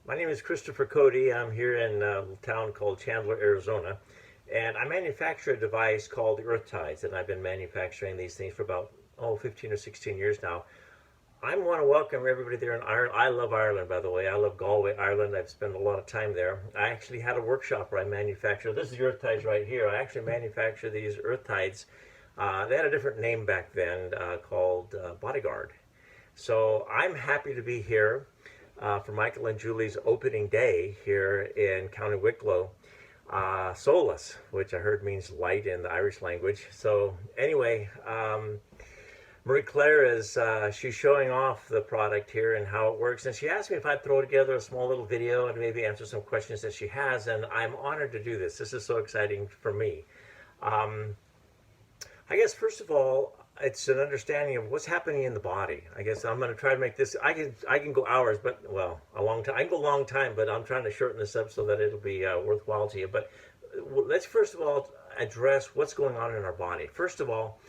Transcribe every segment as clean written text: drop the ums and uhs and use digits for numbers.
My name is Christopher Cody. I'm here in a town called Chandler, Arizona, and I manufacture a device called the Earth Tides, and I've been manufacturing these things for about 15 or 16 years now. I want to welcome everybody there in Ireland. I love Ireland, by the way. I love Galway, Ireland. I've spent a lot of time there. I actually had a workshop where I manufactured. This is the Earth Tides right here. I actually manufacture these Earth Tides. They had a different name back then called Bodyguard. So I'm happy to be here for Michael and Julie's opening day here in County Wicklow. Solas, which I heard means light in the Irish language. So anyway, Marie Claire is she's showing off the product here and how it works, and she asked me if I'd throw together a small little video and maybe answer some questions that she has, and I'm honored to do this. This is so exciting for me. I guess first of all, it's an understanding of what's happening in the body. I guess I'm going to try to make this. I can go hours, but well, a long time. I can go a long time, but I'm trying to shorten this up so that it'll be worthwhile to you. But let's first of all address what's going on in our body. First of all,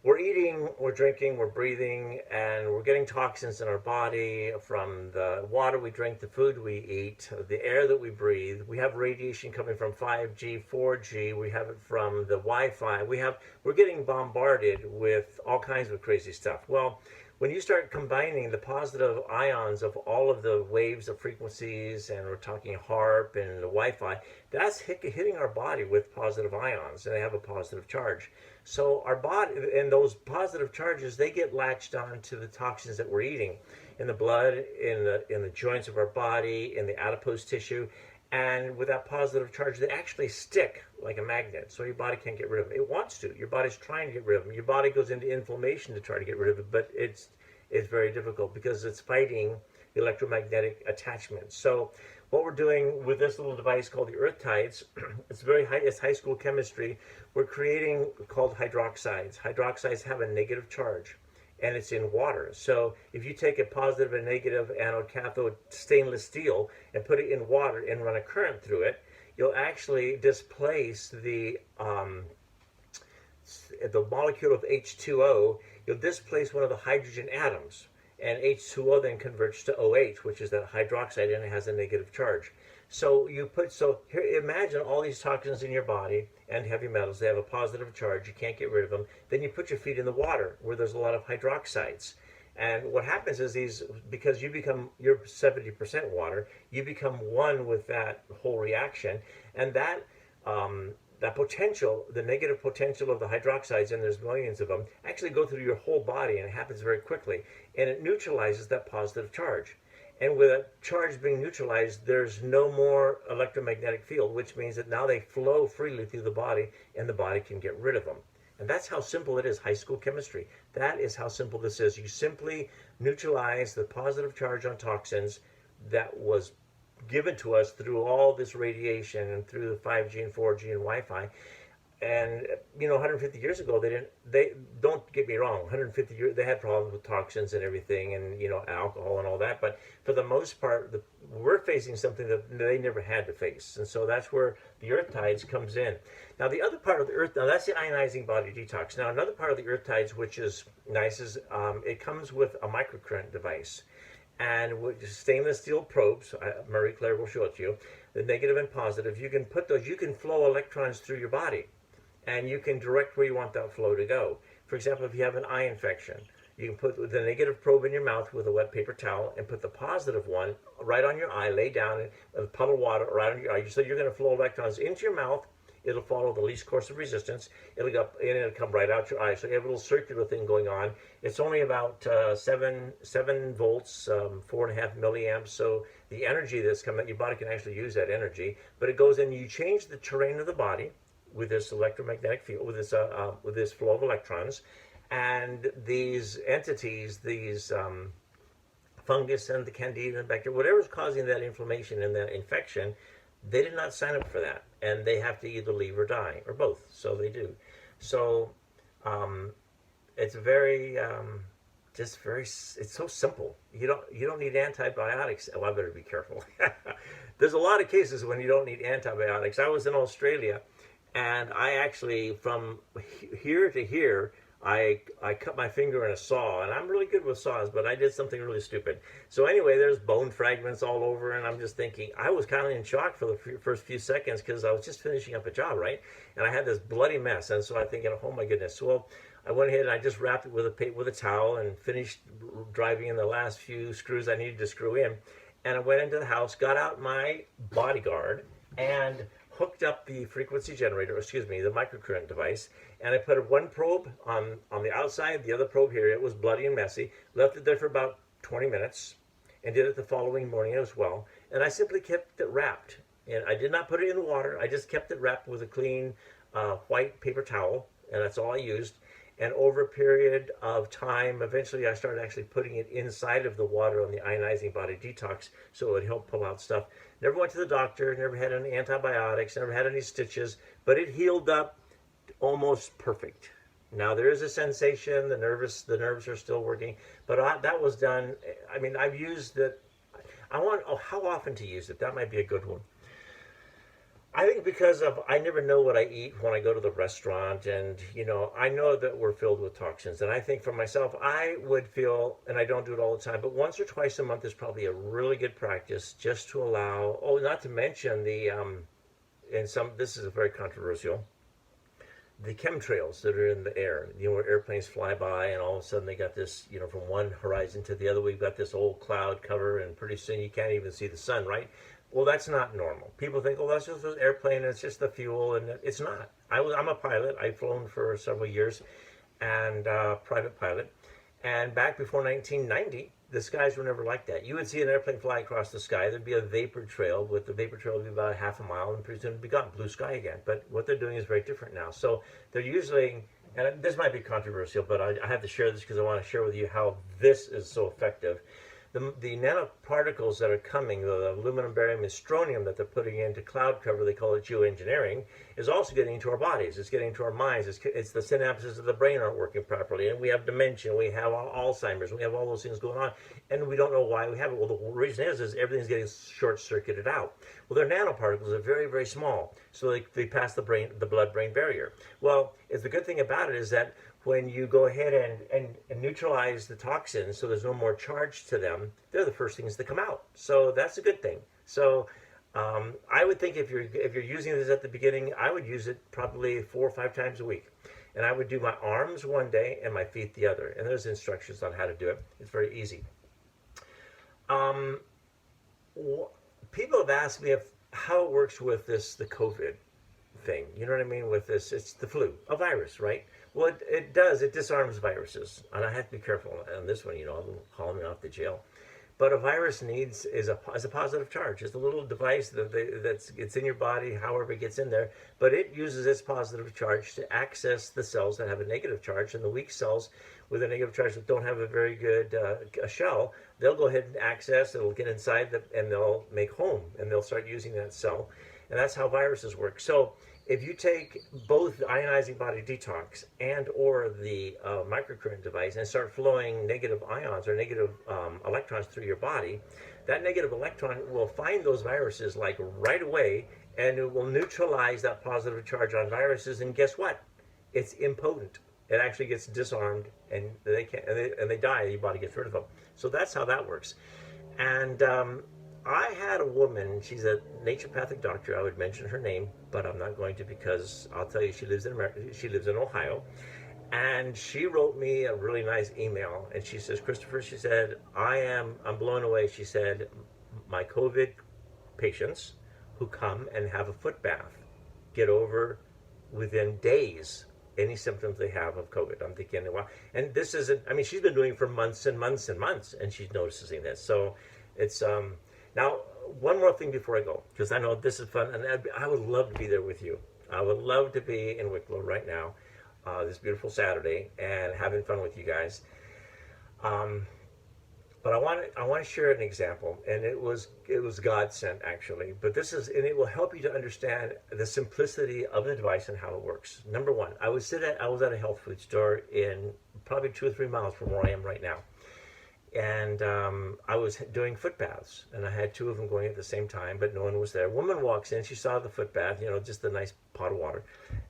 we're eating, we're drinking, we're breathing, and we're getting toxins in our body from the water we drink, the food we eat, the air that we breathe. We have radiation coming from 5G, 4G. We have it from the Wi-Fi. We're getting bombarded with all kinds of crazy stuff. Well, when you start combining the positive ions of all of the waves of frequencies, and we're talking HARP and the Wi-Fi, that's hitting our body with positive ions, and they have a positive charge. So our body, and those positive charges, they get latched on to the toxins that we're eating in the blood, in the joints of our body, in the adipose tissue. And with that positive charge, they actually stick like a magnet. So your body can't get rid of them. It wants to. Your body's trying to get rid of them. Your body goes into inflammation to try to get rid of it, but it's very difficult because it's fighting electromagnetic attachment. So what we're doing with this little device called the Earth Tides, it's high school chemistry. We're creating called hydroxides. Hydroxides have a negative charge, and it's in water. So if you take a positive and negative anode cathode stainless steel and put it in water and run a current through it, you'll actually displace the molecule of H2O. You'll displace one of the hydrogen atoms, and H2O then converts to OH, which is that hydroxide, and it has a negative charge. So here, imagine all these toxins in your body and heavy metals. They have a positive charge. You can't get rid of them. Then you put your feet in the water where there's a lot of hydroxides. And what happens is because you're 70% water, you become one with that whole reaction. And that potential, the negative potential of the hydroxides, and there's millions of them, actually go through your whole body, and it happens very quickly. And it neutralizes that positive charge. And with a charge being neutralized, there's no more electromagnetic field, which means that now they flow freely through the body, and the body can get rid of them. And that's how simple it is, high school chemistry. That is how simple this is. You simply neutralize the positive charge on toxins that was given to us through all this radiation and through the 5G and 4G and Wi-Fi. And 150 years ago, they don't get me wrong, 150 years they had problems with toxins and everything, and alcohol and all that. But for the most part, we're facing something that they never had to face, and so that's where the Earth Tides comes in. Now the other part of the Earth, now that's the ionizing body detox. Now another part of the Earth Tides, which is nice, is it comes with a microcurrent device. And with stainless steel probes, Marie Claire will show it to you, the negative and positive. You can put those, you can flow electrons through your body, and you can direct where you want that flow to go. For example, if you have an eye infection, you can put the negative probe in your mouth with a wet paper towel and put the positive one right on your eye, lay down in a puddle of water right on your eye. So you're going to flow electrons into your mouth. It'll follow the least course of resistance. It'll go up, and it'll come right out your eye. So you have a little circular thing going on. It's only about 7 volts, 4.5 milliamps. So the energy that's coming out, your body can actually use that energy. But it goes in. You change the terrain of the body with this electromagnetic field, with this flow of electrons, and these entities, these fungus and the candida and bacteria, whatever's causing that inflammation and that infection, they did not sign up for that, and they have to either leave or die, or both. So they do. So it's it's so simple. You don't need antibiotics. Oh, I better be careful. There's a lot of cases when you don't need antibiotics. I was in Australia, and I actually, from here to here, I cut my finger in a saw, and I'm really good with saws, but I did something really stupid. So anyway, there's bone fragments all over, and I'm just thinking, I was kind of in shock for the first few seconds because I was just finishing up a job, right? And I had this bloody mess, and so I'm thinking, oh my goodness. Well, I went ahead and I just wrapped it with a towel and finished driving in the last few screws I needed to screw in. And I went into the house, got out my bodyguard, and hooked up the frequency generator, excuse me, the microcurrent device, and I put one probe on the outside, the other probe here. It was bloody and messy. Left it there for about 20 minutes, and did it the following morning as well. And I simply kept it wrapped, and I did not put it in the water. I just kept it wrapped with a clean white paper towel, and that's all I used. And over a period of time, eventually I started actually putting it inside of the water on the ionizing body detox so it would help pull out stuff. Never went to the doctor, never had any antibiotics, never had any stitches, but it healed up almost perfect. Now there is a sensation, the nerves are still working, but that was done. I mean, I've used it. How often to use it? That might be a good one. I think because I never know what I eat when I go to the restaurant, and I know that we're filled with toxins. And I think for myself, I would feel, and I don't do it all the time, but once or twice a month is probably a really good practice just to allow. Oh, not to mention this is very controversial. The chemtrails that are in the air, where airplanes fly by and all of a sudden they got this, from one horizon to the other, we've got this old cloud cover, and pretty soon you can't even see the sun, right? Well, that's not normal. People think, oh, that's just an airplane, and it's just the fuel, and it's not. I'm a pilot. I've flown for several years, and private pilot. And back before 1990, the skies were never like that. You would see an airplane fly across the sky. There'd be a vapor trail, with the vapor trail would be about half a mile, and pretty soon it'd be gone, blue sky again. But what they're doing is very different now. So they're usually, and this might be controversial, but I have to share this because I want to share with you how this is so effective. The nanoparticles that are coming, the aluminum, barium, and strontium that they're putting into cloud cover, they call it geoengineering, is also getting into our bodies. It's getting into our minds. It's the synapses of the brain aren't working properly, and we have dementia, we have Alzheimer's, we have all those things going on, and we don't know why we have it. Well, the reason is everything's getting short-circuited out. Well, their nanoparticles are very, very small, so they pass the blood-brain barrier. Well, the good thing about it is that when you go ahead and neutralize the toxins so there's no more charge to them, they're the first things to come out. So that's a good thing. So I would think if you're using this at the beginning, I would use it probably 4 or 5 times a week. And I would do my arms one day and my feet the other. And there's instructions on how to do it. It's very easy. People have asked me how it works with the COVID thing. You know what I mean? With this, it's the flu, a virus, right? Well, it does. It disarms viruses, and I have to be careful on this one. It'll haul me off to jail. But a virus is a positive charge. It's a little device it's in your body, however it gets in there. But it uses its positive charge to access the cells that have a negative charge, and the weak cells with a negative charge that don't have a very good a shell, they'll go ahead and access. It'll get inside and they'll make home, and they'll start using that cell, and that's how viruses work. So if you take both the ionizing body detox and or the microcurrent device and start flowing negative ions or negative electrons through your body, that negative electron will find those viruses like right away, and it will neutralize that positive charge on viruses. And guess what? It's impotent. It actually gets disarmed, and they die. Your body gets rid of them. So that's how that works. And I had a woman, she's a naturopathic doctor. I would mention her name, but I'm not going to, because I'll tell you, she lives in America. She lives in Ohio. And she wrote me a really nice email. And she says, Christopher, she said, I'm blown away. She said, my COVID patients who come and have a foot bath get over within days any symptoms they have of COVID. I'm thinking, wow. And this isn't, she's been doing it for months and months and months, and she's noticing this. So it's, now, one more thing before I go, because I know this is fun, and I would love to be there with you. I would love to be in Wicklow right now, this beautiful Saturday, and having fun with you guys. But I want to share an example, and it was God sent, actually. But and it will help you to understand the simplicity of the device and how it works. Number one, I was at a health food store in probably 2 or 3 miles from where I am right now. and I was doing foot baths, and I had two of them going at the same time, but no one was there. A woman walks in, she saw the foot bath, just a nice pot of water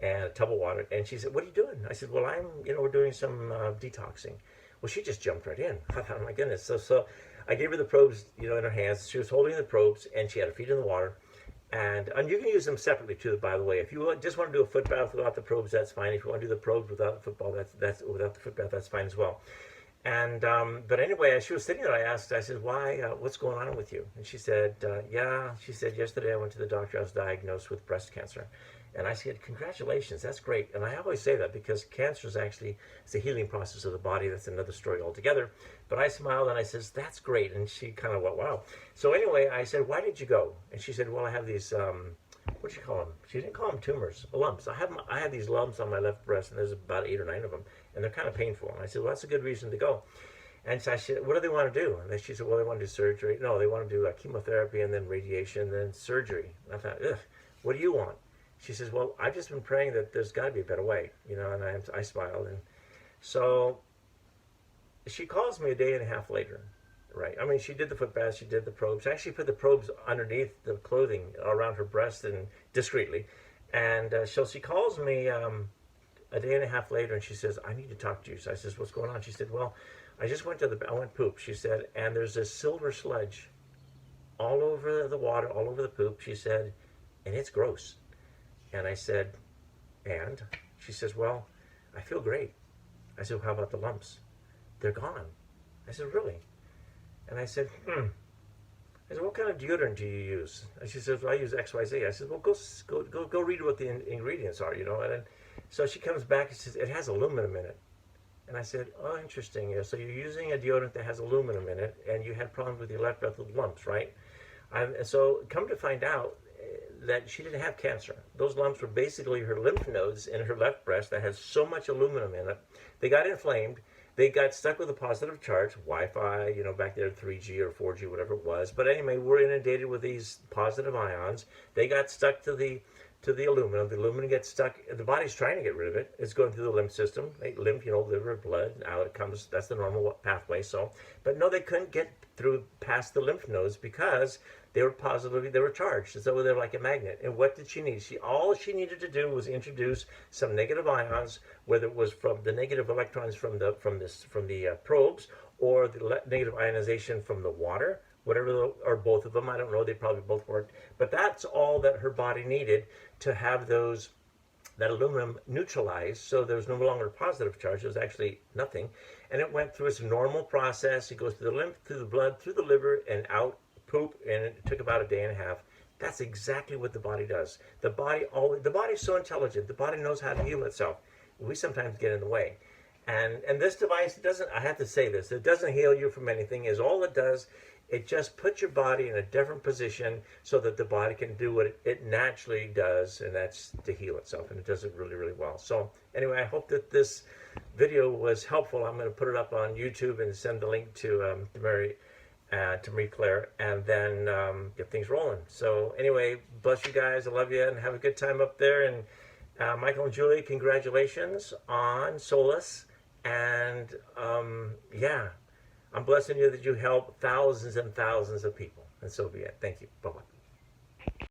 and a tub of water, and she said, "What are you doing?" I said, "Well, we're doing some detoxing." Well, she just jumped right in. I thought, oh my goodness. So I gave her the probes, in her hands. She was holding the probes, and she had her feet in the water. And you can use them separately too, by the way. If you just want to do a foot bath without the probes, that's fine. If you want to do the probes without the football, that's without the foot bath, that's fine as well. And but anyway, as she was sitting there, I said, "Why? What's going on with you?" And she said, "Yeah." She said, "Yesterday I went to the doctor. I was diagnosed with breast cancer." And I said, "Congratulations, that's great." And I always say that because cancer is actually it's a healing process of the body. That's another story altogether. But I smiled and I says, "That's great." And she kind of went, "Wow." So anyway, I said, "Why did you go?" And she said, "Well, I have these what do you call them?" She didn't call them tumors, lumps. I have these lumps on my left breast, and there's about 8 or 9 of them, and they're kind of painful. And I said, "Well, that's a good reason to go." And so I said, "What do they want to do?" And then she said, "Well, they want to do surgery." No, they want to do chemotherapy and then radiation, and then surgery. And I thought, ugh, what do you want? She says, "Well, I've just been praying that there's got to be a better way, And I smiled, and so she calls me a day and a half later, right? I mean, she did the foot bath, she did the probes. She actually put the probes underneath the clothing around her breast and discreetly. And so she calls me a day and a half later, and she says, "I need to talk to you." So I says, "What's going on?" She said, "Well, I went poop." She said, "And there's this silver sludge all over the water, all over the poop." She said, "And it's gross." And I said, "And?" She says, "Well, I feel great." I said, "How about the lumps?" "They're gone." I said, "Really?" And I said, I said, "What kind of deodorant do you use?" And she says, "Well, I use XYZ. I said, "Well, go read what the ingredients are, And then, so she comes back and says, "It has aluminum in it." And I said, "Oh, interesting. Yeah, so you're using a deodorant that has aluminum in it, and you had problems with your left breast with lumps, right?" And so come to find out that she didn't have cancer. Those lumps were basically her lymph nodes in her left breast that had so much aluminum in it. They got inflamed. They got stuck with a positive charge, Wi-Fi, back there 3G or 4G, whatever it was. But anyway, we're inundated with these positive ions. They got stuck to the aluminum. The aluminum gets stuck. The body's trying to get rid of it. It's going through the lymph system. Lymph, liver, blood. Out it comes. That's the normal pathway. So, but no, they couldn't get through past the lymph nodes because they were charged. So they're like a magnet. And what did she need? All she needed to do was introduce some negative ions, whether it was from the negative electrons from the probes, or the negative ionization from the water, whatever, or both of them. I don't know. They probably both worked. But that's all that her body needed to have that aluminum neutralized, so there was no longer a positive charge. It was actually nothing. And it went through its normal process. It goes through the lymph, through the blood, through the liver, and out poop, and it took about a day and a half. That's exactly what the body does. The body's so intelligent. The body knows how to heal itself. We sometimes get in the way. And this device doesn't, I have to say this, it doesn't heal you from anything. Is all it does, it just puts your body in a different position so that the body can do what it naturally does, and that's to heal itself, and it does it really, really well. So anyway, I hope that this video was helpful. I'm going to put it up on YouTube and send the link to Marie Claire, and then get things rolling. So anyway, bless you guys. I love you, and have a good time up there. And Michael and Julie, congratulations on Solas. And yeah, I'm blessing you that you help thousands and thousands of people. And so be it. Thank you. Bye-bye.